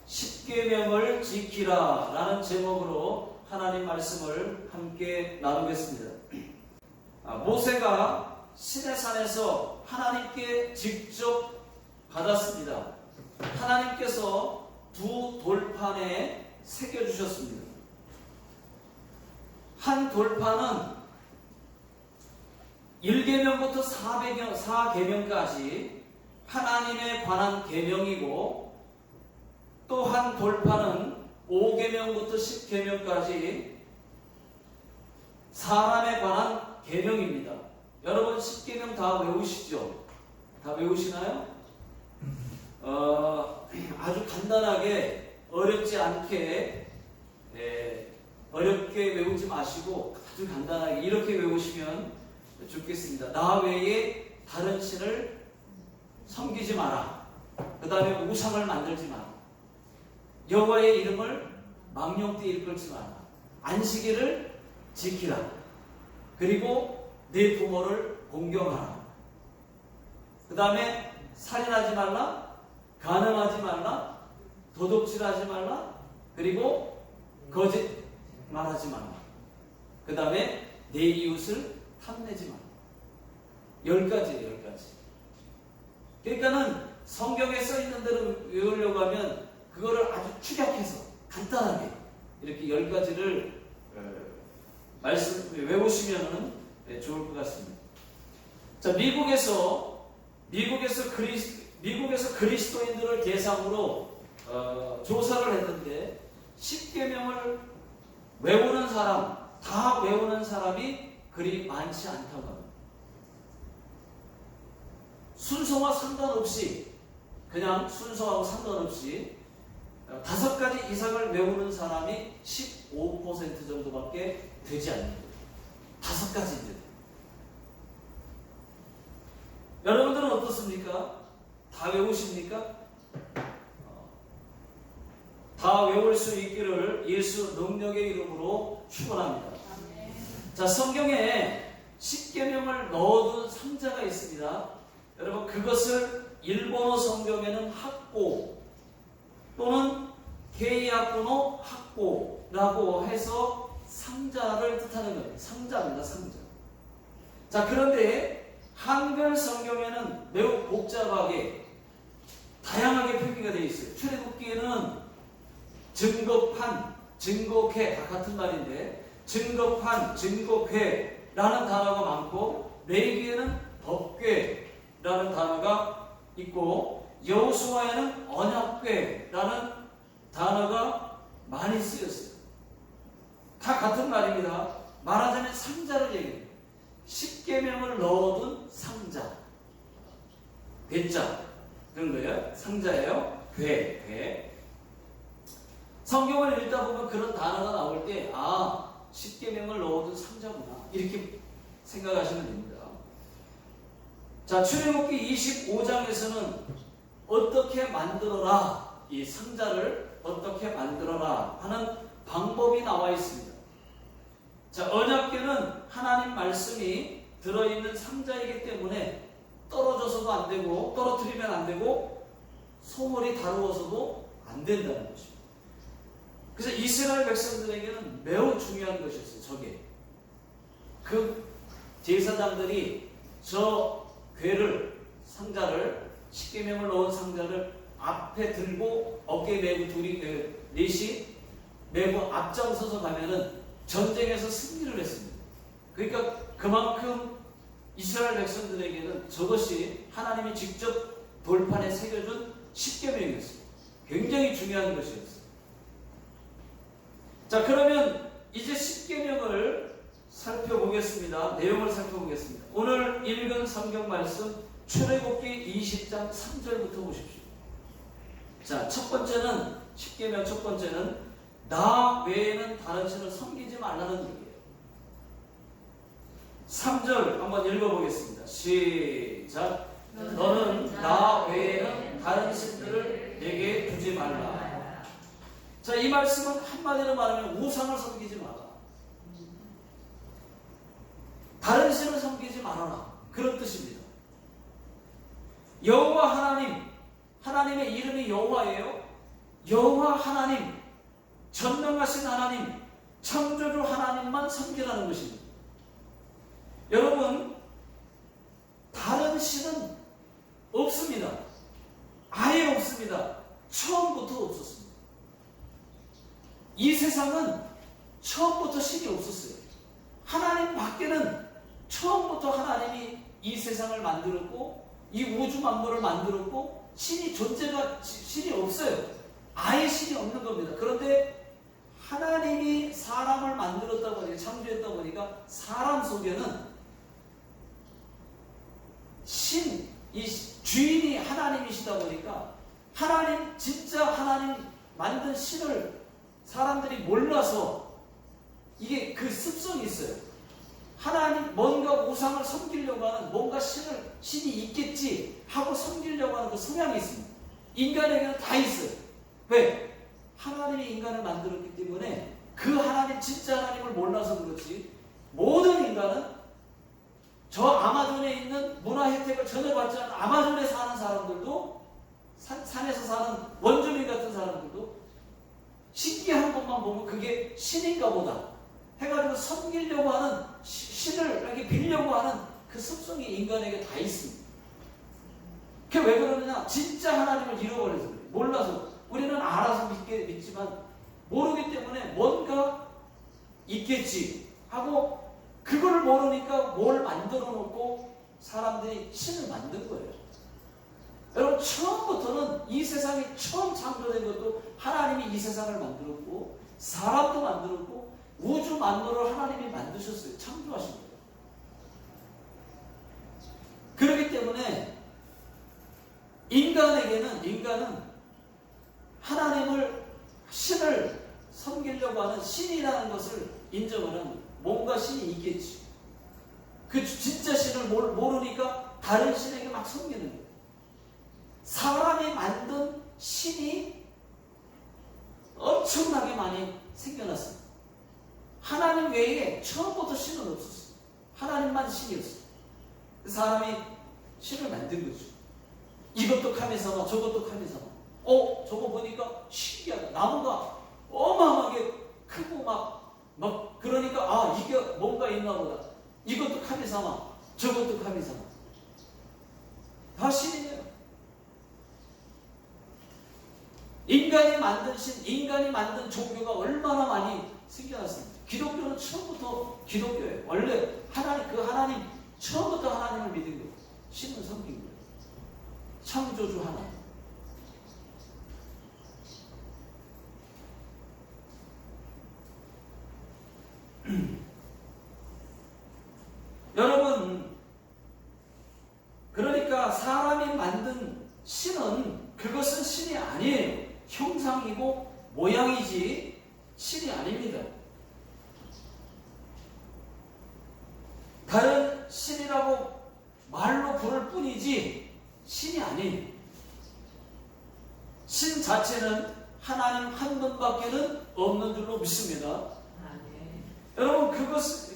십계명을 지키라 라는 제목으로 하나님 말씀을 함께 나누겠습니다. 모세가 시내산에서 하나님께 직접 받았습니다. 하나님께서 두 돌판에 새겨주셨습니다. 한 돌판은 1계명부터 4계명까지 하나님에 관한 계명이고, 또 한 돌판은 5계명부터 10계명까지 사람에 관한 계명입니다. 여러분 10계명 다 외우시죠? 다 외우시나요? 아주 간단하게 어렵지 않게 어렵게 외우지 마시고 아주 간단하게 이렇게 외우시면 좋겠습니다. 나 외에 다른 신을 섬기지 마라. 그 다음에 우상을 만들지 마라. 여호와의 이름을 망령되이 일컬지 마라. 안식일을 지키라. 그리고 내 부모를 공경하라. 그 다음에 살인하지 말라. 간음하지 말라. 도둑질하지 말라. 그리고 거짓 말하지 말라. 그 다음에 내 이웃을 탐내지 마라. 10가지예요, 10가지. 그러니까는 성경에 써 있는 대로 외우려고 하면 그거를 아주 축약해서 간단하게 이렇게 10가지를 외우시면 좋을 것 같습니다. 자, 미국에서 그리스도인들을 대상으로 조사를 했는데 10계명을 외우는 사람, 다 외우는 사람이 그리 많지 않다고 합니다. 순서와 상관없이, 그냥 순서하고 상관없이 5가지 이상을 외우는 사람이 15% 정도밖에 되지 않습니다. 5가지인데. 여러분들은 어떻습니까? 다 외우십니까? 다 외울 수 있기를 예수 능력의 이름으로 축원합니다. 자, 성경에 10계명을 넣어둔 상자가 있습니다. 여러분, 그것을 일본어 성경에는 학고 또는 게이아쿠노 학고라고 해서 상자를 뜻하는 거예요. 상자입니다, 상자. 자, 그런데 한글 성경에는 매우 복잡하게 다양하게 표기가 되어 있어요. 출애굽기에는 증거판, 증거회 다 같은 말인데 증거판, 증거회라는 단어가 많고, 레위기에는 법궤라는 단어가 있고, 여호수아에는 언약궤라는 단어가 많이 쓰였어요. 다 같은 말입니다. 말하자면 상자를 얘기해요. 10계명을 넣어둔 상자, 괴자 그런 거예요. 상자예요. 괴. 성경을 읽다 보면 그런 단어가 나올 때 10계명을 넣어둔 상자구나 이렇게 생각하시면 됩니다. 자, 출애굽기 25장에서는 어떻게 만들어라, 이 상자를 어떻게 만들어라 하는 방법이 나와 있습니다. 자, 언약궤는 하나님 말씀이 들어있는 상자이기 때문에 떨어져서도 안 되고 떨어뜨리면 안 되고 소물이 다루어서도 안 된다는 것입니다. 그래서 이스라엘 백성들에게는 매우 중요한 것이었어요. 저게 그 제사장들이 저 궤를, 상자를, 10계명을 넣은 상자를 앞에 들고 어깨에 메고 넷이 메고 앞장서서 가면은 전쟁에서 승리를 했습니다. 그러니까 그만큼 이스라엘 백성들에게는 저것이 하나님이 직접 돌판에 새겨준 10계명이었어요. 굉장히 중요한 것이었어요. 자, 그러면 이제 10계명을 살펴보겠습니다. 내용을 살펴보겠습니다. 오늘 읽은 성경 말씀 출애굽기 20장 3절부터 보십시오. 자, 첫 번째는 10계명 첫 번째는 나 외에는 다른 신을 섬기지 말라는 얘기예요. 3절 한번 읽어보겠습니다. 시작. 너는 나 외에는 다른 신들을 내게 두지 말라. 자, 이 말씀은 한마디로 말하면 우상을 섬기지 마라. 다른 신을 섬기지 말아라. 그런 뜻입니다. 여호와 하나님, 하나님의 이름이 여호와예요. 여호와 하나님, 전능하신 하나님, 창조주 하나님만 섬기라는 것입니다. 여러분, 다른 신은 없습니다. 아예 없습니다. 처음부터 없었습니다. 이 세상은 처음부터 신이 없었어요. 하나님 밖에는 처음부터 하나님이 이 세상을 만들었고 이 우주 만물을 만들었고 신이 없어요. 아예 신이 없는 겁니다. 그런데 하나님이 사람을 만들었다 보니까, 창조했다 보니까 사람 속에는 이 주인이 하나님이시다 보니까 하나님, 진짜 하나님 만든 신을 사람들이 몰라서, 이게 그 습성이 있어요. 하나님, 뭔가 우상을 섬기려고 하는, 뭔가 신이 있겠지 하고 섬기려고 하는 그 성향이 있습니다. 인간에게는 다 있어요. 왜? 하나님이 인간을 만들었기 때문에 그 하나님, 진짜 하나님을 몰라서 그렇지, 모든 인간은 저 아마존에 있는 문화 혜택을 전혀 받지 않은 아마존에 사는 사람들도, 산에서 사는 원주민 같은 사람들도 신기한 것만 보면 그게 신인가 보다 해가지고 섬기려고 하는, 신을 이렇게 빌려고 하는 그 습성이 인간에게 다 있습니다. 그게 왜 그러느냐? 진짜 하나님을 잃어버려서 그래요. 몰라서. 우리는 알아서 믿지만 모르기 때문에 뭔가 있겠지 하고, 그걸 모르니까 뭘 만들어 놓고 사람들이 신을 만든 거예요. 여러분, 처음부터는 이 세상이 처음 창조된 것도 하나님이 이 세상을 만들었고 사람도 만들었고 우주 만물을 하나님이 만드셨어요. 창조하신 거예요. 그렇기 때문에 인간은 하나님을, 신을 섬기려고 하는, 신이라는 것을 인정을 합니다. 뭔가 신이 있겠지. 그 진짜 신을 모르니까 다른 신에게 막 섬기는 거예요. 사람이 만든 신이 엄청나게 많이 생겨났어요. 하나님 외에 처음부터 신은 없었어요. 하나님만 신이었어요. 사람이 신을 만든 거죠. 이것도 카미사마, 저것도 카미사마. 저거 보니까 신기하다. 나무가 어마어마하게 크고 막 그러니까 이게 뭔가 있나 보다. 이것도 카미사마, 저것도 카미사마. 다 신이에요. 인간이 만든 신, 인간이 만든 종교가 얼마나 많이 생겨났습니다. 기독교는 처음부터 기독교예요. 원래 하나님, 처음부터 하나님을 믿은 거예요. 신을 섬긴 거예요. 창조주 하나님. 여러분, 그러니까 사람이 만든 신은, 그것은 신이 아니에요. 형상이고 모양이지 신이 아닙니다. 다른 신이라고 말로 부를 뿐이지 신이 아니에요. 신 자체는 하나님 한 분밖에는 없는 줄로 믿습니다. 여러분,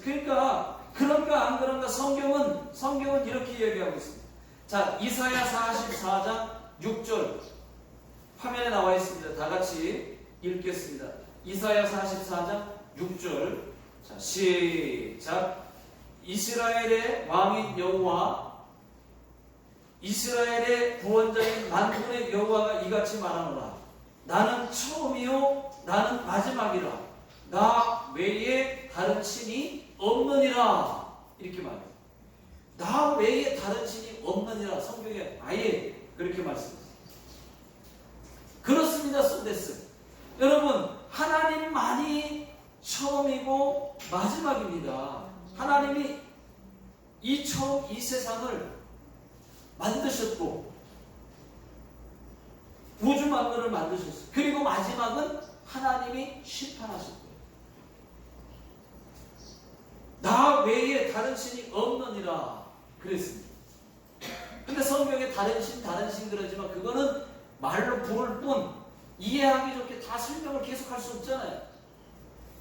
그러니까 그런가 안 그런가 성경은 이렇게 얘기하고 있습니다. 자, 이사야 44장 6절 화면에 나와 있습니다. 다 같이 읽겠습니다. 이사야 44장 6절. 자, 시작. 이스라엘의 왕인 여호와, 이스라엘의 구원자인 만군의 여호와가 이같이 말하노라. 나는 처음이요 나는 마지막이라. 나 외에 다른 신이 없느니라. 이렇게 말해요. 나 외에 다른 신이 없느니라. 성경에 아예 그렇게 말씀합니다. 그렇습니다. 소데스. 여러분, 하나님만이 처음이고 마지막입니다. 하나님이 이 세상을 만드셨고 우주 만물을 만드셨어요. 그리고 마지막은 하나님이 심판하실 거예요. 나 외에 다른 신이 없느니라 그랬습니다. 근데 성경에 다른 신 그러지만 그거는 말로 부를 뿐, 이해하기 좋게 다 설명을 계속할 수 없잖아요.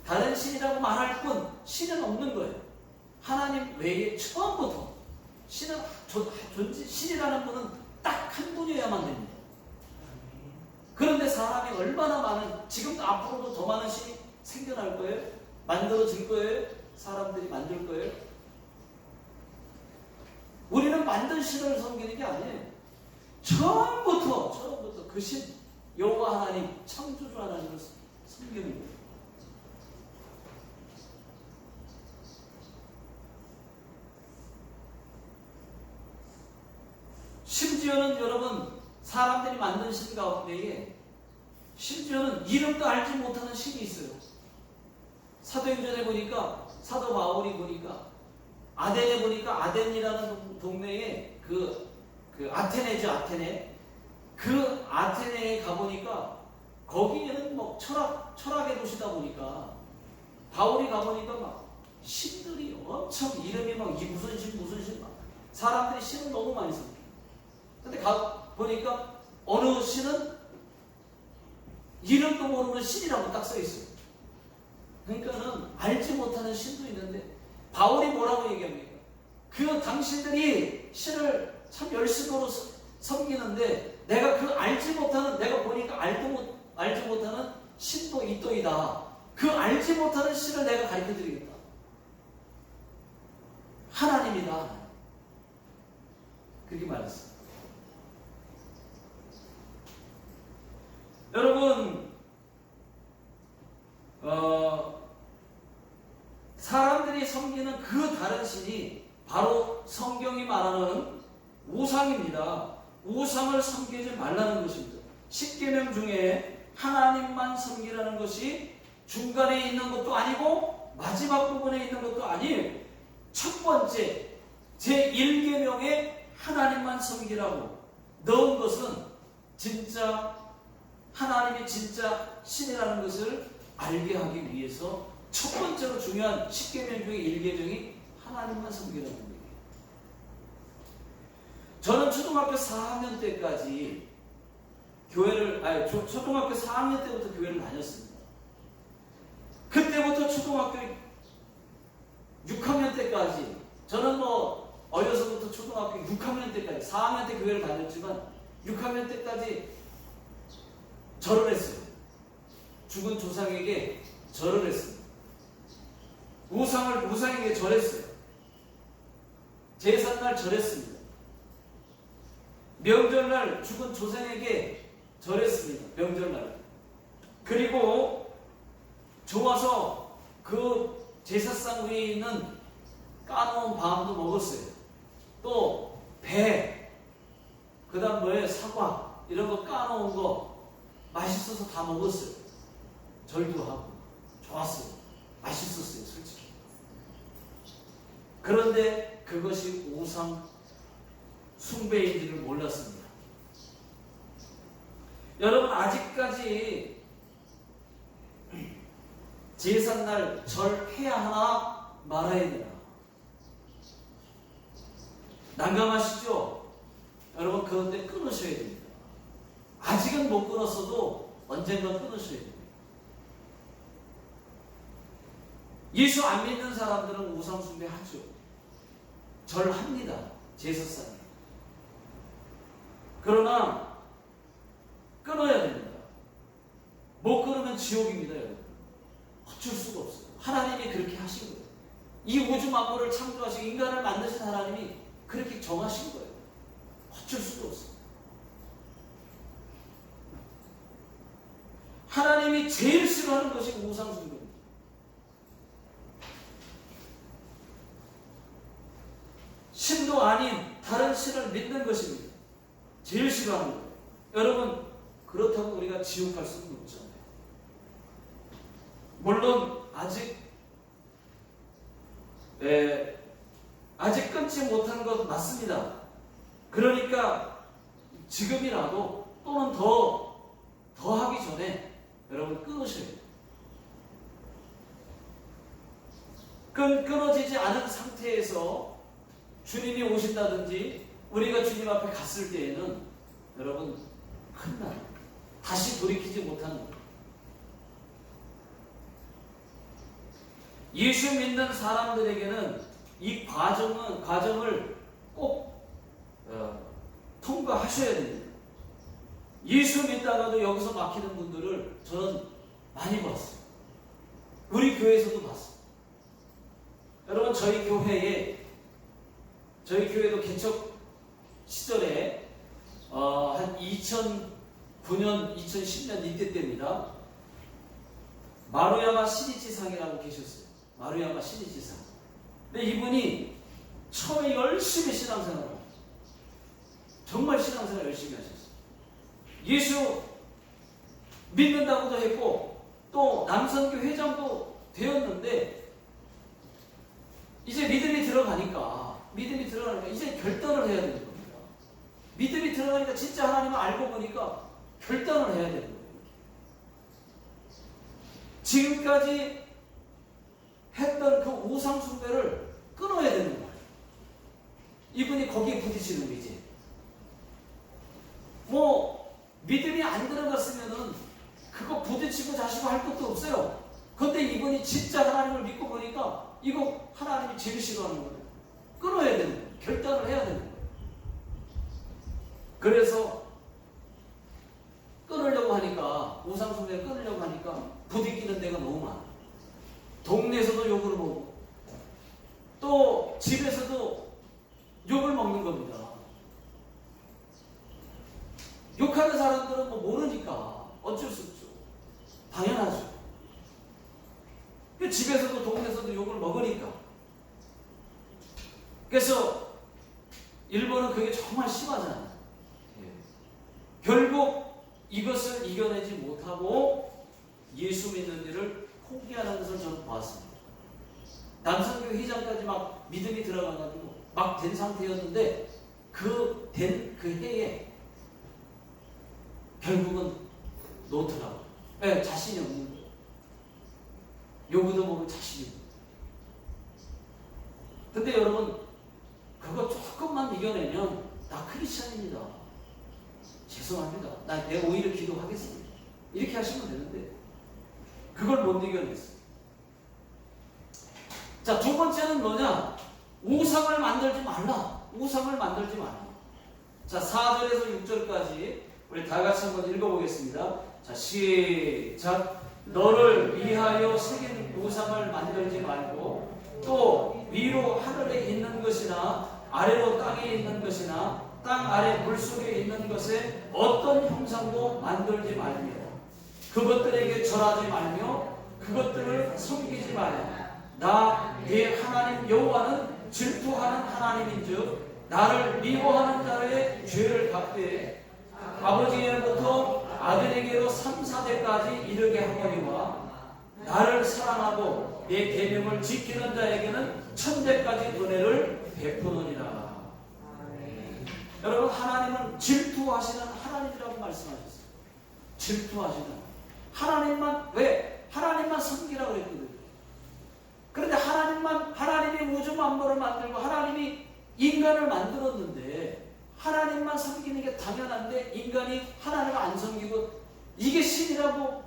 다른 신이라고 말할 뿐 신은 없는 거예요. 하나님 외에 처음부터 신이라는 분은 딱 한 분이어야만 됩니다. 그런데 사람이 얼마나 많은, 지금도 앞으로도 더 많은 신이 생겨날 거예요? 만들어질 거예요? 사람들이 만들 거예요? 우리는 만든 신을 섬기는 게 아니에요. 처음부터 그 신, 여호와 하나님, 창조주 하나님을 섬기는 거예요. 심지어는 여러분, 사람들이 만든 신 가운데에 심지어는 이름도 알지 못하는 신이 있어요. 사도행전에 보니까, 사도 바울이 보니까 아덴에 보니까, 아덴이라는 동네에 그 아테네죠, 아테네. 그 아테네에 가보니까 거기에는 뭐 철학의 도시다 보니까 바울이 가보니까 막 신들이 엄청, 이름이 막 이 무슨 신 막 사람들이 신을 너무 많이 섬겨. 근데 보니까 어느 신은 이름도 모르는 신이라고 딱 써 있어요. 그러니까는 알지 못하는 신도 있는데, 바울이 뭐라고 얘기합니까? 그 당신들이 신을 참 열심으로 섬기는데 내가 그 알지 못하는, 내가 보니까 알지 못하는 신도 있도이다. 그 알지 못하는 신을 내가 가르쳐 드리겠다. 하나님이다. 그렇게 말했어요. 여러분, 사람들이 섬기는 그 다른 신이 바로 성경이 말하는 우상입니다. 우상을 섬기지 말라는 것입니다. 십계명 중에 하나님만 섬기라는 것이 중간에 있는 것도 아니고 마지막 부분에 있는 것도 아니에요. 첫 번째 제1계명에 하나님만 섬기라고 넣은 것은 진짜 하나님이 진짜 신이라는 것을 알게 하기 위해서 첫 번째로 중요한 십계명 중에 1계명이 하나님만 섬기라는 거예요. 저는 초등학교 4학년 때까지 초등학교 4학년 때부터 교회를 다녔습니다. 그때부터 초등학교 6학년 때까지, 저는 뭐 어려서부터 초등학교 6학년 때까지, 4학년 때 교회를 다녔지만 6학년 때까지 절을 했어요. 죽은 조상에게 절을 했습니다. 우상에게 절했어요. 제삿날 절했습니다. 명절날 죽은 조상에게 절했습니다. 명절날. 그리고 좋아서 그 제사상 위에 있는 까놓은 밤도 먹었어요. 또 배, 그 다음 뭐예요? 사과, 이런 거 까놓은 거 맛있어서 다 먹었어요. 절도 하고 좋았어요. 맛있었어요, 솔직히. 그런데 그것이 우상 숭배인지를 몰랐습니다. 여러분, 아직까지 제삿날 절해야 하나 말아야 되나? 난감하시죠? 여러분, 그런데 끊으셔야 됩니다. 아직은 못 끊었어도 언젠가 끊으셔야 됩니다. 예수 안 믿는 사람들은 우상 숭배하죠. 절합니다. 제사상에. 그러나 끊어야 됩니다. 못 끊으면 지옥입니다, 여러분. 어쩔 수가 없어요. 하나님이 그렇게 하신 거예요. 이 우주 만물을 창조하시고 인간을 만드신 하나님이 그렇게 정하신 거예요. 어쩔 수가 없어요. 하나님이 제일 싫어하는 것이 우상 숭배입니다. 신도 아닌 다른 신을 믿는 것입니다. 제일 싫어하는 거예요. 여러분, 그렇다고 우리가 지옥 갈 수는 없잖아요. 물론 아직 끊지 못한 것 맞습니다. 그러니까 지금이라도 또는 더 하기 전에 여러분 끊으셔야 돼요. 끊어지지 않은 상태에서 주님이 오신다든지 우리가 주님 앞에 갔을 때에는 여러분 큰일 나요. 다시 돌이키지 못하는 거예요. 예수 믿는 사람들에게는 이 과정을 꼭 통과하셔야 됩니다. 예수 믿다가도 여기서 막히는 분들을 저는 많이 봤어요. 우리 교회에서도 봤어요. 여러분, 저희 교회도 개척 시절에 한 2009년, 2010년 이때 때입니다. 마루야마 신이지상이라고 계셨어요. 마루야마 신이지상. 근데 이분이 처음에 열심히 신앙생활을 정말 신앙생활 열심히 하셨어요. 예수 믿는다고도 했고 또 남선교 회장도 되었는데 이제 믿음이 들어가니까 이제 결단을 해야 되는 겁니다. 믿음이 들어가니까 진짜 하나님을 알고 보니까 결단을 해야 되는 거예요. 지금까지 했던 그 우상 숭배를 끊어야 되는 거예요. 이분이 거기에 부딪히는 거지. 믿음이 안 들어갔으면은 그거 부딪히고 자시고 할 것도 없어요. 근데 이분이 진짜 하나님을 믿고 보니까 이거 하나님이 제일 싫어하는 거예요. 끊어야 되는 거예요. 결단을 해야 되는 거예요. 그래서 끊으려고 하니까, 우상숭배를 끊으려고 하니까 부딪히는 데가 너무 많아요. 동네에서도 욕을 먹고 또 집에서도 욕을 먹는 겁니다. 욕하는 사람들은 모르니까 어쩔 수 없죠. 당연하죠. 집에서도 동네에서도 욕을 먹으니까. 그래서 일본은 그게 정말 심하잖아요. 결국 이것을 이겨내지 못하고 예수 믿는 일을 포기하는 것을 저는 봤습니다. 남선교 회장까지 막 믿음이 들어가가지고 막 된 상태였는데 그 해에 결국은 놓더라고요. 네, 자신이 없는 거예요. 요구도 보면 자신이 없는 거예요. 근데 여러분, 그거 조금만 이겨내면 나 크리스찬입니다. 죄송합니다. 내가 오히려 기도하겠습니다. 이렇게 하시면 되는데 그걸 못 이겨냈어요. 자, 두 번째는 뭐냐? 우상을 만들지 말라. 우상을 만들지 말라. 자, 4절에서 6절까지 우리 다 같이 한번 읽어보겠습니다. 자, 시작. 너를 위하여 새긴 우상을 만들지 말고 또 위로 하늘에 있는 것이나 아래로 땅에 있는 것이나 땅 아래 물속에 있는 것에 어떤 형상도 만들지 말며 그것들에게 절하지 말며 그것들을 섬기지 말라. 나 네 하나님 여호와는 질투하는 하나님인즉 나를 미워하는 자의 죄를 갚되 아버지에게로부터 아들에게로 3, 4대까지 이르게 하거니와 나를 사랑하고 내 계명을 지키는 자에게는 1000대까지 은혜를 베푸느니라. 여러분, 하나님은 질투하시는 하나님이라고 말씀하셨어요. 질투하시는 하나님만. 왜? 하나님만 섬기라고 그랬거든요. 그런데 하나님이 우주 만물을 만들고 하나님이 인간을 만들었는데 하나님만 섬기는 게 당연한데 인간이 하나님을 안 섬기고 이게 신이라고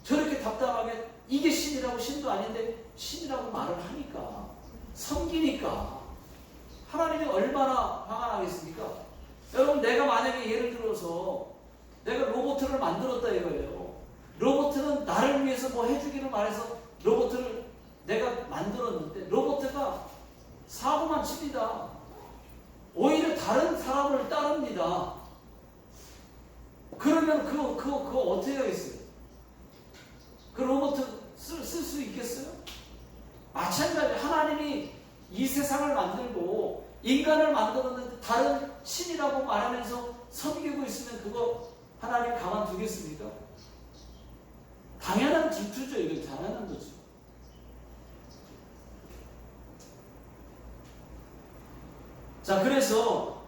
저렇게 답답하게 이게 신이라고, 신도 아닌데 신이라고 말을 하니까, 섬기니까 하나님이 얼마나 화가 나겠습니까? 여러분, 내가 만약에 예를 들어서 내가 로봇을 만들었다 이거예요. 로봇은 나를 위해서 뭐 해주기를 말해서 로봇을 내가 만들었는데 로봇가 사고만 칩니다. 오히려 다른 사람을 따릅니다. 그러면 그거 어떻게 하겠어요? 그 로봇 쓸 수 있겠어요? 마찬가지로 하나님이 이 세상을 만들고 인간을 만들었는데 다른 신이라고 말하면서 섬기고 있으면 그거 하나님 가만두겠습니까? 당연한 질투죠. 이건 당연한 거죠. 자, 그래서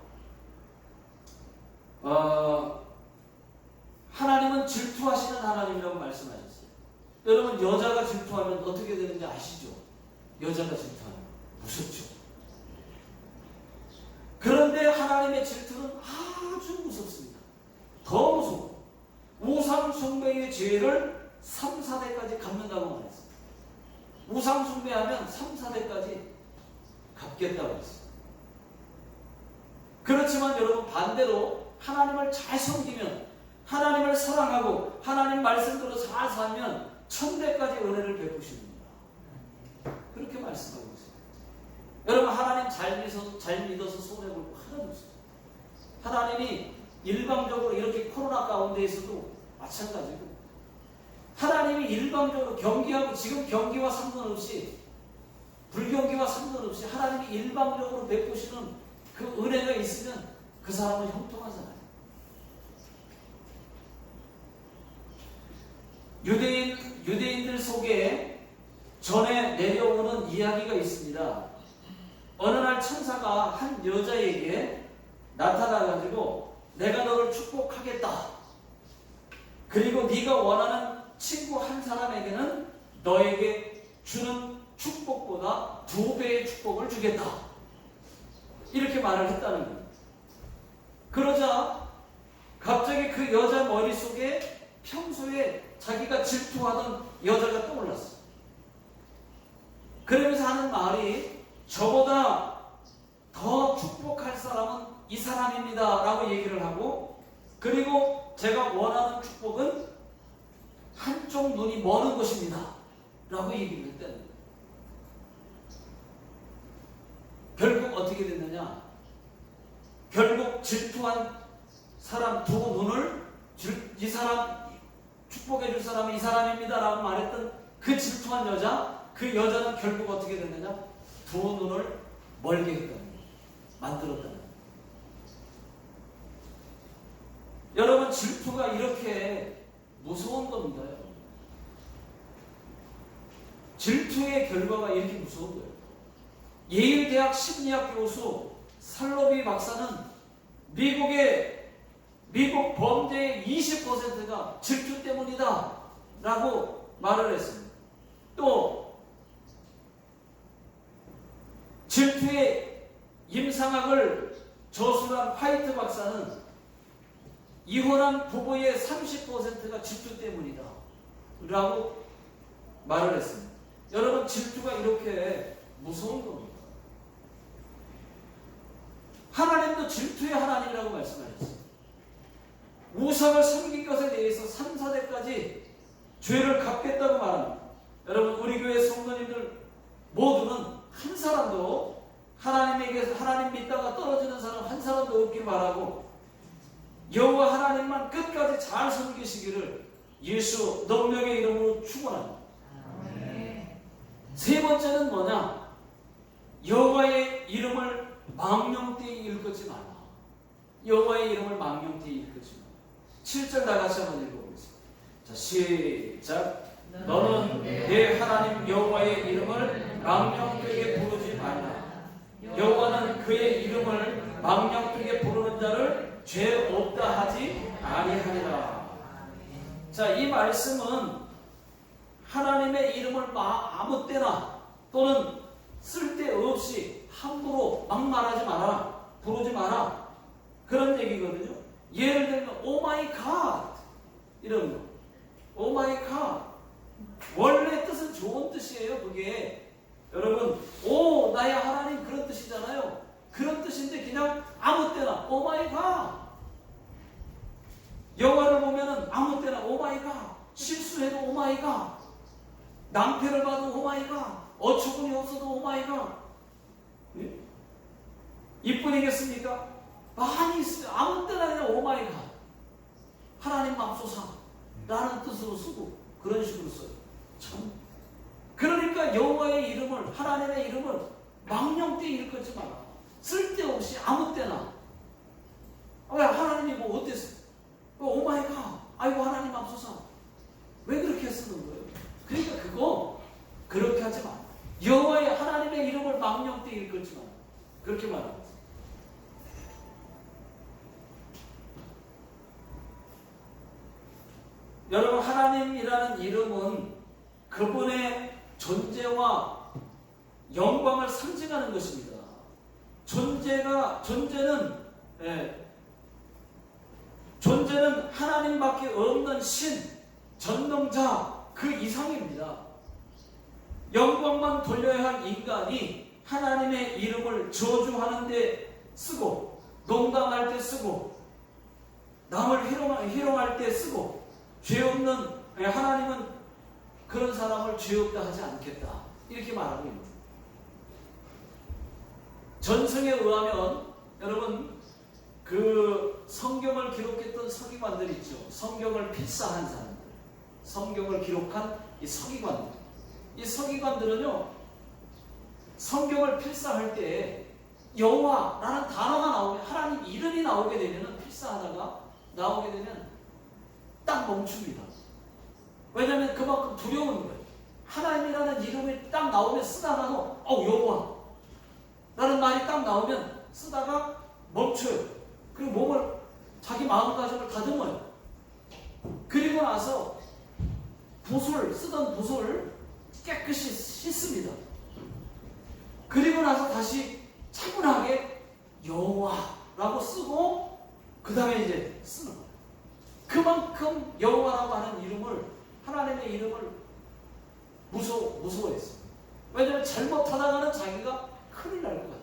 하나님은 질투하시는 하나님이라고 말씀하셨어요. 여러분, 여자가 질투하면 어떻게 되는지 아시죠? 여자가 질투하면 무섭죠. 그런데 하나님의 질투는 아주 무섭습니다. 더 무서워. 우상 숭배의 죄를 3, 4대까지 갚는다고 말했어요. 우상 숭배하면 3, 4대까지 갚겠다고 했어요. 그렇지만 여러분, 반대로 하나님을 잘 섬기면 하나님을 사랑하고 하나님 말씀대로 잘 살면 천대까지 은혜를 베푸시는 거야. 그렇게 말씀하고 있어요. 여러분, 하나님 잘 믿어서 손해볼 거 하나도 없어요. 하나님이 일방적으로 이렇게 코로나 가운데에서도 마찬가지고, 하나님이 일방적으로 경기하고, 지금 경기와 상관없이, 불경기와 상관없이 하나님이 일방적으로 베푸시는 그 은혜가 있으면 그 사람은 형통하잖아요. 유대인들 속에 전에 내려오는 이야기가 있습니다. 어느 날 천사가 한 여자에게 나타나가지고 내가 너를 축복하겠다. 그리고 네가 원하는 친구 한 사람에게는 너에게 주는 축복보다 2배의 축복을 주겠다. 이렇게 말을 했다는 거예요. 그러자 갑자기 그 여자 머릿속에 평소에 자기가 질투하던 여자가 떠올랐어. 그러면서 하는 말이, 저보다 더 축복할 사람은 이 사람입니다 라고 얘기를 하고, 그리고 제가 원하는 축복은 한쪽 눈이 머는 것입니다 라고 얘기를 했다는 거예요. 결국 어떻게 됐느냐? 결국 질투한 사람 두 눈을, 이 사람 축복해 줄 사람은 이 사람입니다 라고 말했던 그 질투한 여자, 그 여자는 결국 어떻게 됐느냐? 2 눈을 멀게 했다는 거예요. 만들었다는 거예요. 여러분, 질투가 이렇게 무서운 겁니다. 여러분. 질투의 결과가 이렇게 무서운 거예요. 예일대학 심리학 교수 살로비 박사는 미국 범죄의 20%가 질투 때문이다 라고 말을 했습니다. 또 질투의 임상학을 저술한 화이트 박사는 이혼한 부부의 30%가 질투 때문이다 라고 말을 했습니다. 여러분, 질투가 이렇게 무서운 겁니다. 하나님도 질투의 하나님이라고 말씀하셨어요. 우상을 섬긴 것에 대해서 3, 4대까지 죄를 갚겠다고 말합니다. 여러분, 우리 교회 성도님들 모두는 한 사람도 하나님에게서, 하나님 믿다가 떨어지는 사람 한 사람도 없길 바라고, 여호와 하나님만 끝까지 잘 섬기시기를 예수 능력의 이름으로 축원합니다. 세 번째는 뭐냐? 여호와의 이름을 망령되이 일컫지 마라. 여호와의 이름을 망령되이 일컫지 마라. 7절 다 같이 한번 읽어보겠습니다. 자, 시작. 너는 내 하나님 여호와의 이름을 망령되게 부르지 말라. 여호와는 그의 이름을 망령되게 부르는 자를 죄 없다 하지 아니하리라. 자, 이 말씀은 하나님의 이름을 아무 때나 또는 쓸데없이 함부로 막 말하지 마라, 부르지 마라, 그런 얘기거든요. 예를 들면 오 마이 갓 이런 거, 오 마이 갓 원래 뜻은 좋은 뜻이에요. 그게 여러분, 오 나의 하나님 그런 뜻이잖아요. 그런 뜻인데 그냥 아무 때나 오 마이 갓, 영화를 보면은 아무 때나 오 마이 갓, 실수해도 오 마이 갓, 낭패를 봐도 오 마이 갓, 어처구니 없어도 오 마이 갓. 예? 이뿐이겠습니까? 많이 있어요. 아무 때나 그냥 오 마이 갓, 하나님 맙소사 라는 뜻으로 쓰고 그런 식으로 써요. 참. 그러니까 여호와의 이름을, 하나님의 이름을 망령되이 일컫지 마라. 쓸데없이 아무 때나. 왜 하나님이 뭐 어땠어? 오 마이 갓, 아이고 하나님 맙소사. 왜 그렇게 쓰는 거예요? 그러니까 그거 그렇게 하지 마. 여호와의 하나님의 이름을 망령되이 일컫지 마라. 그렇게 말합니다. 여러분, 하나님이라는 이름은 그분의 존재와 영광을 상징하는 것입니다. 존재는 하나님밖에 없는 신, 전능자 그 이상입니다. 영광만 돌려야 할 인간이 하나님의 이름을 저주하는 데 쓰고, 농담할 때 쓰고, 남을 희롱할 때 쓰고, 죄 없는 하나님은 그런 사람을 죄 없다 하지 않겠다, 이렇게 말하고 있는 거예요. 전승에 의하면 여러분, 그 성경을 기록했던 서기관들 있죠. 성경을 필사한 사람들, 성경을 기록한 이 서기관들. 이 서기관들은요, 성경을 필사할 때 여호와라는 단어가 나오면, 하나님 이름이 나오게 되면, 필사하다가 나오게 되면 딱 멈춥니다. 왜냐하면 그만큼 두려운 거예요. 하나님이라는 이름이 딱 나오면 쓰다가도 여호와 라는 말이 딱 나오면 쓰다가 멈춰요. 그리고 몸을, 자기 마음가짐을 다듬어요. 그리고 나서 쓰던 붓을 깨끗이 씻습니다. 그리고 나서 다시 차분하게 여호와라고 쓰고 그 다음에 이제 쓰는 거예요. 그만큼 여호와라고 하는 이름을, 하나님의 이름을 무서워했어요. 왜냐하면 잘못하다가는 자기가 큰일 날 것 같아요.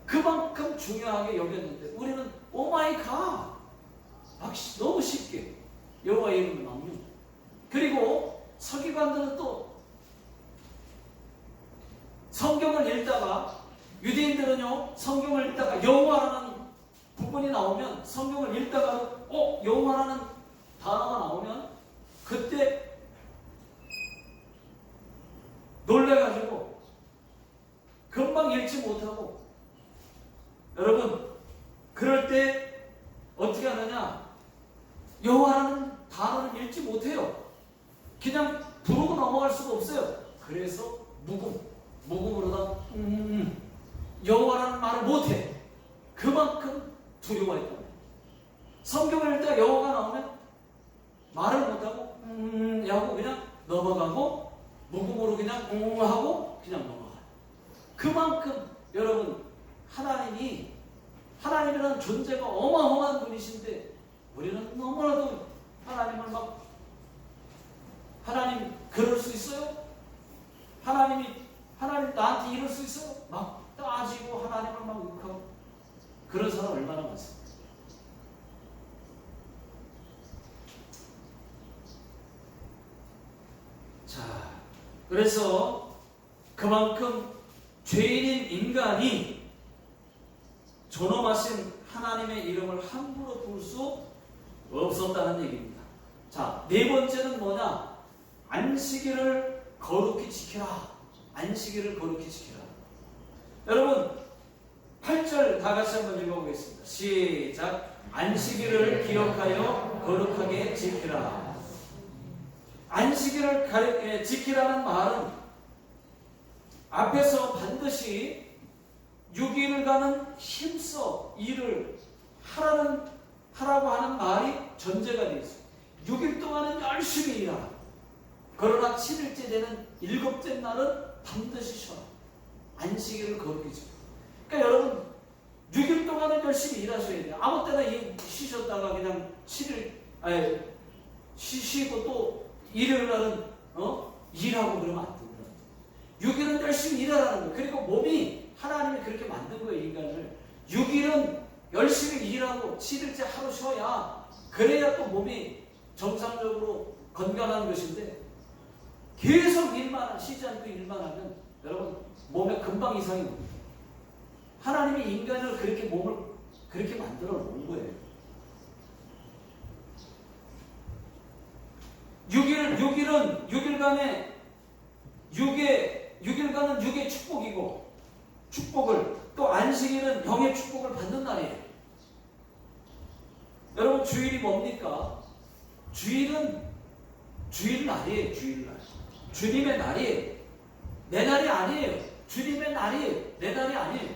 그만큼 중요하게 여겼는데 우리는 오마이갓 막 너무 쉽게 여호와의 이름을 막는. 그리고 서기관들은 또 성경을 읽다가, 유대인들은요, 성경을 읽다가 여호와라는 부분이 나오면, 성경을 읽다가 여호와라는 단어가 나오면 그때 놀래가지고 금방 읽지 못하고, 여러분 그럴 때 어떻게 하느냐, 여호와라는 단어를 읽지 못해요. 그냥 부르고 넘어갈 수가 없어요. 그래서 무금으로다 여호와라는 말을 못해. 그만큼 두려워했던 거예요. 성경을 읽다 여호와가 나오면 말을 못하고 하고 그냥 넘어가고, 무금으로 그냥 하고 그냥 넘어가요. 그만큼 여러분, 하나님이라는 존재가 어마어마한 분이신데 우리는 너무나도 하나님을 막, 하나님 그럴 수 있어요? 하나님 나한테 이럴 수 있어요? 막 따지고 하나님을 막 욕하고 그런 사람 얼마나 많습니까? 자, 그래서 그만큼 죄인인 인간이 존엄하신 하나님의 이름을 함부로 부를 수 없었다는 얘기입니다. 자, 네 번째는 뭐냐? 안식일을 거룩히 지키라. 안식일을 거룩히 지키라. 여러분 8절 다 같이 한번 읽어보겠습니다. 시작. 안식일을 기억하여 거룩하게 지키라. 안식일을 지키라는 말은 앞에서 반드시 6일간은 힘써 일을 하라고 하는 말이 전제가 되어 있습니다. 6일 동안은 열심히 일하라. 그러나 7일째 되는 7째 날은 반드시 쉬어라. 안식일을 거룩히 지키라. 그러니까 여러분 6일 동안은 열심히 일하셔야 돼요. 아무 때나 쉬셨다가 그냥 7일 쉬고 또 일요일 날은 일하고 그러면 안 됩니다. 6일은 열심히 일하라는 거예요. 그리고 몸이, 하나님이 그렇게 만든 거예요, 인간을. 6일은 열심히 일하고 7일째 하루 쉬어야, 그래야 또 몸이 정상적으로 건강한 것인데, 계속 쉬지 않고 일만 하면 여러분 몸에 금방 이상이 옵니다. 하나님이 인간을 그렇게, 몸을 그렇게 만들어 놓은 거예요. 6일간은 6의 축복이고, 또 안식일은 영의 축복을 받는 날이에요. 여러분 주일이 뭡니까? 주일은 날이에요. 주일날. 주님의 날이에요. 내 날이 아니에요. 주님의 날이에요. 내 날이 아니에요.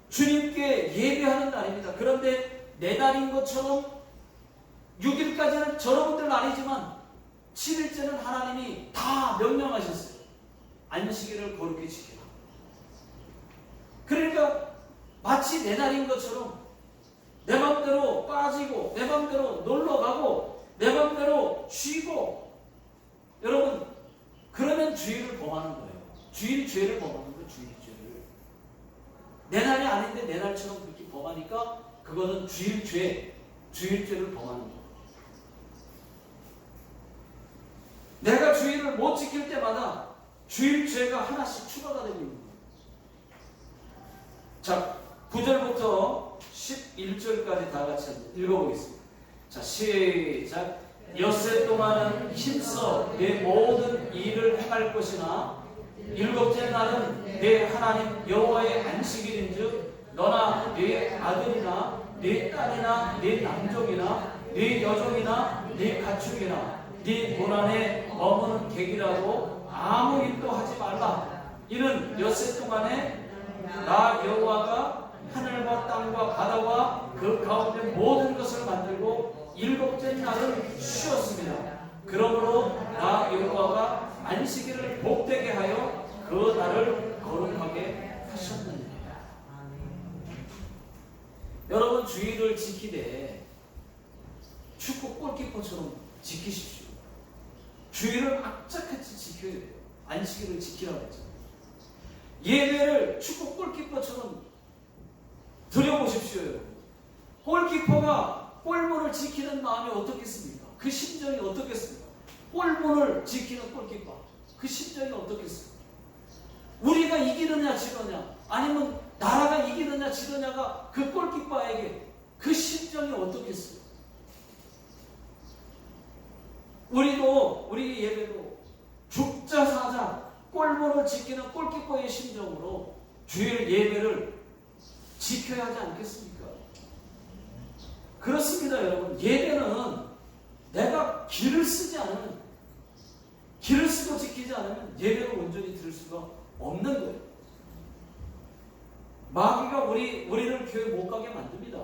주님께 예배하는 날입니다. 그런데 내 날인 것처럼 6일까지는 여러분들 날이지만 7일째는 하나님이 다 명령하셨어요. 안식일을 거룩히 지키라. 그러니까 마치 내 날인 것처럼 내 맘대로 빠지고, 내 맘대로 놀러가고, 내 맘대로 쉬고, 여러분 그러면 주일을 범하는 거예요. 죄를 범하는 거예요. 죄를. 내 날이 아닌데 내 날처럼 그렇게 범하니까 그거는 주일 죄, 주일죄를 범하는 거예요. 내가 주일을 못 지킬 때마다 주일죄가 하나씩 추가가 되고 있는 거예요. 자, 9절부터 11절까지 다 같이 읽어보겠습니다. 자, 시작. 엿새 동안은 힘써 내 모든 일을 행할 것이나 일곱째 날은 내 하나님 여호와의 안식일인즉 너나 네 아들이나 네 딸이나 네 남종이나 네 여종이나 네 가축이나 네 돈 안에 머무는 객이라도 아무 일도 하지 말라. 이는 엿새 동안에 나 여호와가 하늘과 땅과 바다와 그 가운데 모든 것을 만들고 일곱째 날을 쉬었습니다. 그러므로 나 여호와가 안식일을 복되게 하여 그 날을 거룩하게 하셨느니라. 여러분, 주일을 지키되 축구 골키퍼처럼 지키십시오. 주일을 악착같이 지켜야 돼요. 안식일을 지키라고 했죠. 예배를 축구 골키퍼처럼 드려보십시오. 골키퍼가 골문을 지키는 마음이 어떻겠습니까? 그 심정이 어떻겠습니까? 골문을 지키는 골키퍼, 그 심정이 어떻겠습니까? 우리가 이기느냐 지느냐, 아니면 나라가 이기느냐 지느냐가 그 골키퍼에게 그 심정이 어떻겠어요? 우리 예배도 죽자 사자 골문을 지키는 골키퍼의 심정으로 주일 예배를 지켜야 하지 않겠습니까? 그렇습니다, 여러분. 예배는 내가 기를 쓰지 않으면, 기를 쓰고 지키지 않으면 예배를 온전히 드릴 수가 없는 거예요. 마귀가 우리를 교회 못 가게 만듭니다.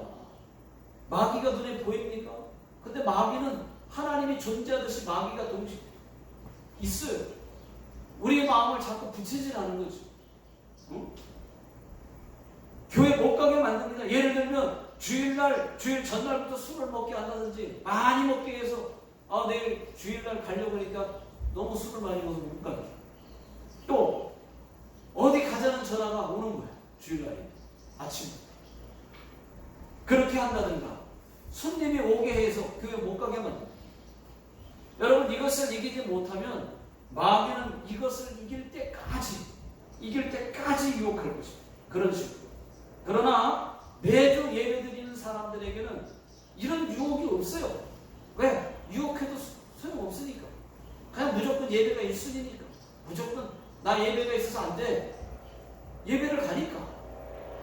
마귀가 눈에 보입니까? 근데 마귀는 하나님이 존재하듯이 마귀가 동시에 있어요. 우리의 마음을 자꾸 붙이질 않은 거죠. 응? 교회 못 가게 만듭니다. 예를 들면 주일 전날부터 술을 먹게 한다든지 많이 먹게 해서 내일 주일날 가려고 하니까 너무 술을 많이 먹어서 못 가게. 또 어디 가자는 전화가 오는 거야. 주일날에 아침부터. 그렇게 한다든가 손님이 오게 해서 교회 못 가게 만듭니다. 여러분, 이것을 이기지 못하면 마귀는 이것을 이길 때까지 유혹할 것입니다. 그런 식으로. 그러나 매주 예배드리는 사람들에게는 이런 유혹이 없어요. 왜? 유혹해도 소용없으니까. 그냥 무조건 예배가 1순위니까. 무조건 나 예배가 있어서 안 돼. 예배를 가니까.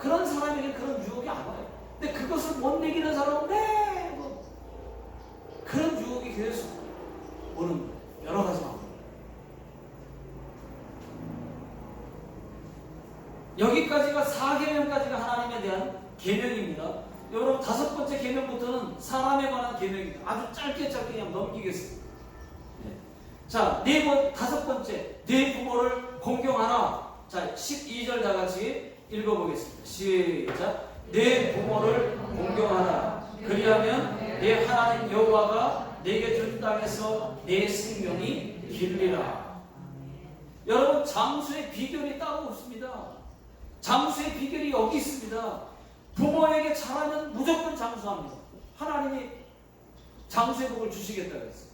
그런 사람에게 그런 유혹이 안 와요. 근데 그것을 못 이기는 사람은 매번 그런 유혹이 계속 오는 거예요. 여러 가지 방법. 여기까지가 4계명까지가 하나님에 대한 계명입니다. 여러분, 5번째 계명부터는 사람에 관한 계명입니다. 아주 짧게 그냥 넘기겠습니다. 네. 자, 5번째, 네 부모를 공경하라. 자, 12절 다 같이 읽어보겠습니다. 시작. 네 부모를 공경하라. 그리하면 내 하나님 여호와가 내게 준 땅에서 내 생명이 길리라. 여러분, 장수의 비결이 따로 없습니다. 장수의 비결이 여기 있습니다. 부모에게 잘하면 무조건 장수합니다. 하나님이 장수의 복을 주시겠다고 했어요.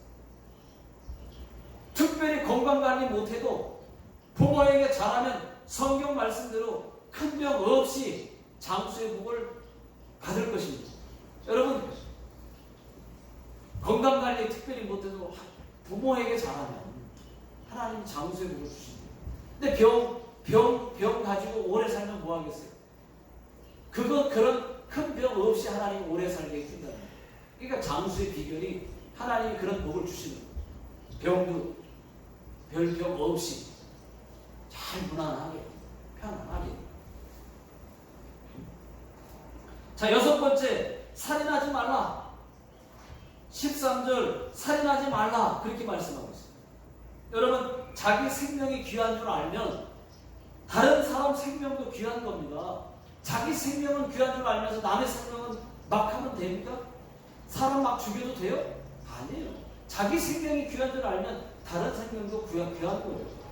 특별히 건강관리 못해도 부모에게 잘하면 성경 말씀대로 큰 병 없이 장수의 복을 받을 것입니다. 여러분, 건강관리 특별히 못해도 부모에게 잘하면 하나님이 장수의 복을 주십니다. 근데 병 가지고 오래 살면 뭐 하겠어요? 그런 큰 병 없이 하나님이 오래 살게 해준다. 그러니까 장수의 비결이 하나님이 그런 복을 주시는 거예요. 병도 별 병 없이 잘 무난하게 편안하게. 자, 6번째, 살인하지 말라. 13절, 살인하지 말라. 그렇게 말씀하고 있습니다. 여러분, 자기 생명이 귀한 줄 알면 다른 사람 생명도 귀한 겁니다. 자기 생명은 귀한 줄 알면서 남의 생명은 막 하면 됩니까? 사람 막 죽여도 돼요? 아니에요. 자기 생명이 귀한 줄 알면 다른 생명도 귀한 거예요.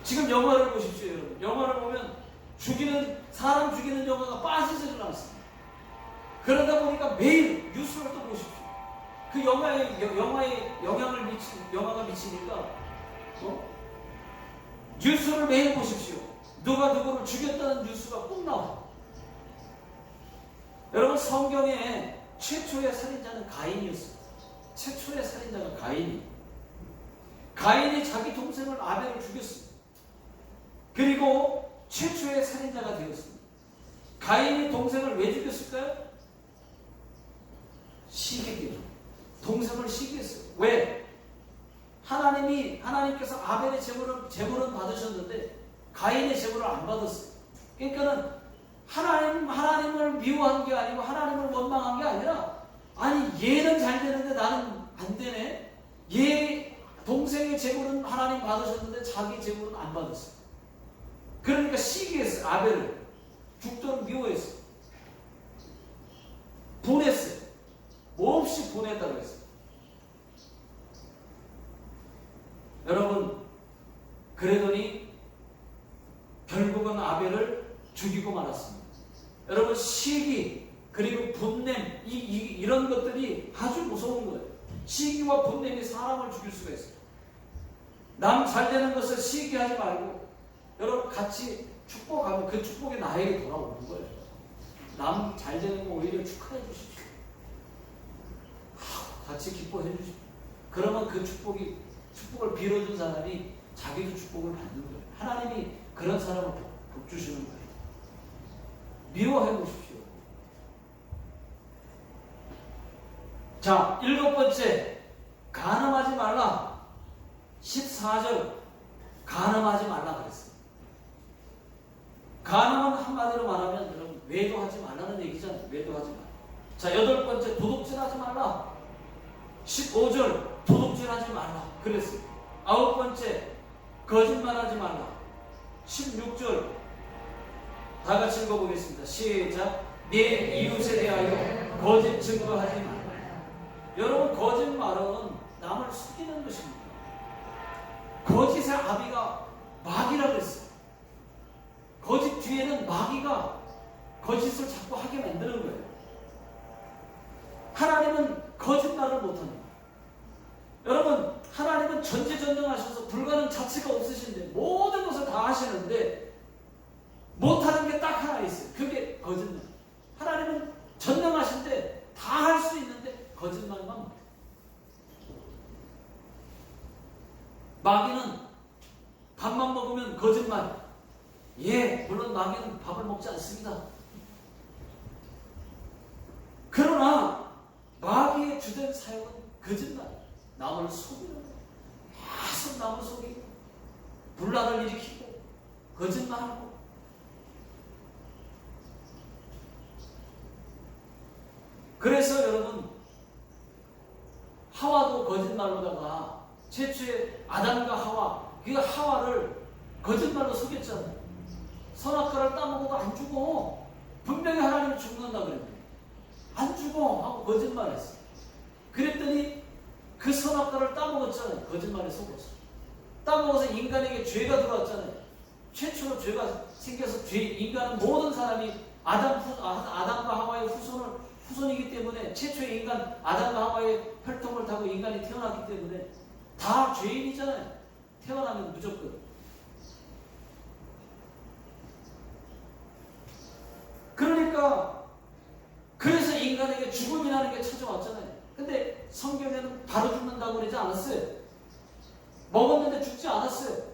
지금 영화를 보십시오, 여러분. 영화를 보면 사람 죽이는 영화가 빠지지를 않습니다. 그러다 보니까 매일 뉴스를 또 보십시오. 그 영화에 영화가 미치니까 뉴스를 매일 보십시오. 누가 누구를 죽였다는 뉴스가 꼭 나와. 여러분, 성경에 최초의 살인자는 가인이었어요. 최초의 살인자가 가인이 자기 동생을 아벨을 죽였습니다. 그리고 최초의 살인자가 되었습니다. 가인이 동생을 왜 죽였을까요? 시기죠. 동생을 시기했어요. 왜? 하나님께서 아벨의 제물은 받으셨는데 가인의 제물을 안 받았어요. 그러니까는 하나님을 미워한 게 아니고 하나님을 원망한 게 아니라, 아니 얘는 잘 되는데 나는 안 되네. 얘 동생의 제물은 하나님 받으셨는데 자기 제물은 안 받았어요. 그러니까 시기했어요. 아벨을 죽도록 미워했어요. 보냈어요. 몹시 보냈다고 했어요. 여러분, 그러더니 결국은 아벨을 죽이고 말았습니다. 여러분, 시기 그리고 분냄 이런 것들이 아주 무서운 거예요. 시기와 분냄이 사람을 죽일 수가 있어요. 남 잘 되는 것을 시기하지 말고 여러분 같이 축복하면 그 축복이 나에게 돌아오는 거예요. 남 잘 되는 거 오히려 축하해 주십시오. 같이 기뻐해 주십시오. 그러면 그 축복을 빌어준 사람이 자기도 축복을 받는 거예요. 하나님이 그런 사람을 복 주시는 거예요. 미워해 보십시오. 자, 7번째, 간음하지 말라. 14절, 간음하지 말라 그랬어요. 간음은 한마디로 말하면 여러분 외도하지 말라는 얘기잖아요. 외도하지 말라. 자, 8번째, 도둑질하지 말라. 15절, 도둑질하지 말라 그랬어요. 9번째, 거짓말하지 말라. 16절, 다 같이 읽어보겠습니다. 시작. 내 이웃에 대하여 거짓 증거하지 말라. 여러분, 거짓말은 남을 속이는 것입니다. 거짓의 아비가 마귀라고 했어요. 거짓 뒤에는 마귀가 거짓을 자꾸 하게 만드는 거예요. 하나님은 거짓말을 못합니다. 여러분, 하나님은 전지전능하셔서 불가능 자체가 없으신데 모든 것을 다 하시는데 못하는 게 딱 하나 있어요. 그게 거짓말. 하나님은 전능하신데 다 할 수 있는데 거짓말만 못해요. 마귀는 밥만 먹으면 거짓말. 예, 물론 마귀는 밥을 먹지 않습니다. 그러나 마귀의 주된 사역은 거짓말. 남을 속이는 거예요. 계속 남을 속이고 분란을 일으키고 거짓말하고. 그래서 여러분, 하와도 거짓말로다가 최초의 아담과 하와, 그러니까 하와를 거짓말로 속였잖아요. 선악과를 따먹어도 안 죽어. 분명히 하나님이 죽는다 그랬는데 안 죽어 하고 거짓말했어. 그랬더니 그 선악과를 따먹었잖아요. 거짓말에 속았어. 따먹어서 인간에게 죄가 들어왔잖아요. 최초로 죄가 생겨서 인간은 모든 사람이 아담과 하와의 후손이기 때문에, 최초의 인간 아담과 하와의 혈통을 타고 인간이 태어났기 때문에 다 죄인이잖아요. 태어나면 무조건. 그러니까 그래서 인간에게 죽음이라는 게 찾아왔잖아요. 근데 성경에는 바로 죽는다고 그러지 않았어요. 먹었는데 죽지 않았어요.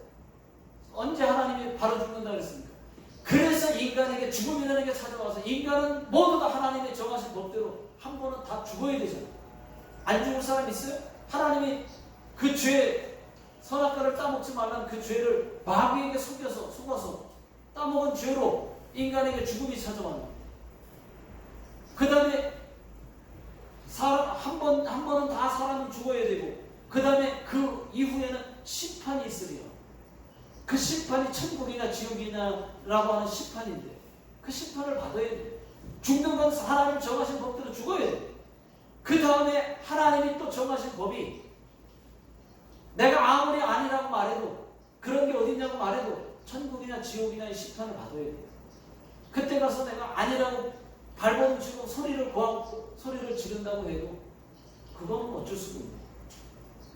언제 하나님이 바로 죽는다 그랬습니까? 그래서 인간에게 죽음이라는 게 찾아와서 인간은 모두 다 하나님의 정하신 법대로 한 번은 다 죽어야 되잖아요. 안 죽을 사람 있어요? 하나님이 그 죄, 선악과를 따먹지 말라는 그 죄를 마귀에게 속아서 따먹은 죄로 인간에게 죽음이 찾아왔는. 그 다음에 한 번은 다 사람은 죽어야 되고, 그 다음에 그 이후에는 심판이 있으리요. 그 심판이 천국이나 지옥이냐라고 하는 심판인데 그 심판을 받아야 돼. 죽는 건 하나님 정하신 법대로 죽어야 돼. 그 다음에 하나님이 또 정하신 법이, 내가 아무리 아니라고 말해도, 그런 게 어딨냐고 말해도 천국이나 지옥이나 이 심판을 받아야 돼. 그때 가서 내가 아니라고 발버둥 치고 소리를 고하고 소리를 지른다고 해도 그건 어쩔 수가 없네요.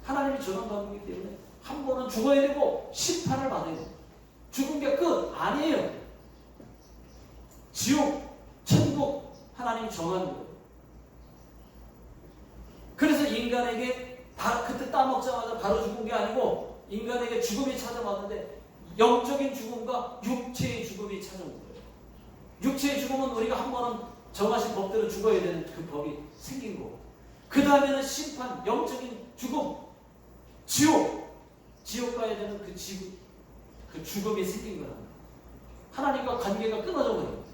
하나님이 저런 방법이기 때문에 한 번은 죽어야 되고 심판을 받아야 돼요. 죽은 게 끝 아니에요. 지옥, 천국 하나님이 정한 거예요. 그래서 인간에게 그때 따먹자마자 바로 죽은 게 아니고 인간에게 죽음이 찾아왔는데 영적인 죽음과 육체의 죽음이 찾아온 거예요. 육체의 죽음은 우리가 한 번은 정하신 법대로 죽어야 되는 그 법이 생긴 거고, 그 다음에는 심판, 영적인 죽음, 지옥 가야 되는 그 죽음이 생긴 거랍니다. 하나님과 관계가 끊어져 버려요.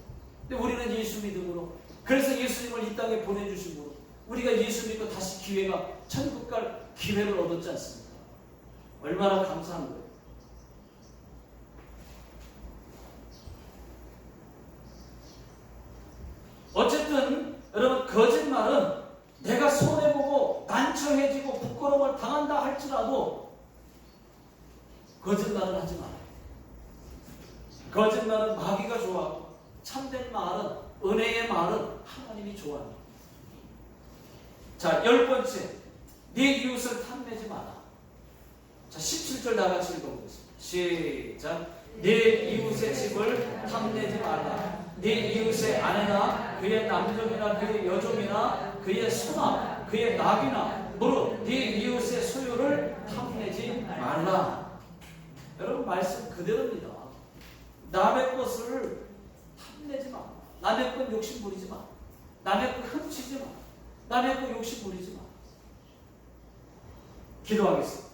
근데 우리는 예수 믿음으로, 그래서 예수님을 이 땅에 보내주심으로 우리가 예수 믿고 다시 기회가, 천국 갈 기회를 얻었지 않습니까? 얼마나 감사한 거예요. 어쨌든 여러분, 거짓말은 내가 손해보고 난처해지고 부끄러움을 당한다 할지라도 거짓말은 하지 말아요. 거짓말은 마귀가 좋아하고 참된 말은, 은혜의 말은 하나님이 좋아합니다. 자, 10번째, 네 이웃을 탐내지 마라. 자, 17절 다 같이 읽어보겠습니다. 시작. 네 이웃의 집을 탐내지 말라. 네 이웃의 아내나 그의 남종이나 그의 여종이나 그의 소나 그의 낙이나 무릇 네 이웃의 소유를 탐내지 말라. 여러분, 말씀 그대로입니다. 남의 것을 탐내지 마. 남의 것 욕심 부리지 마. 남의 것 훔치지 마. 남의 것 욕심 부리지 마. 기도하겠습니다.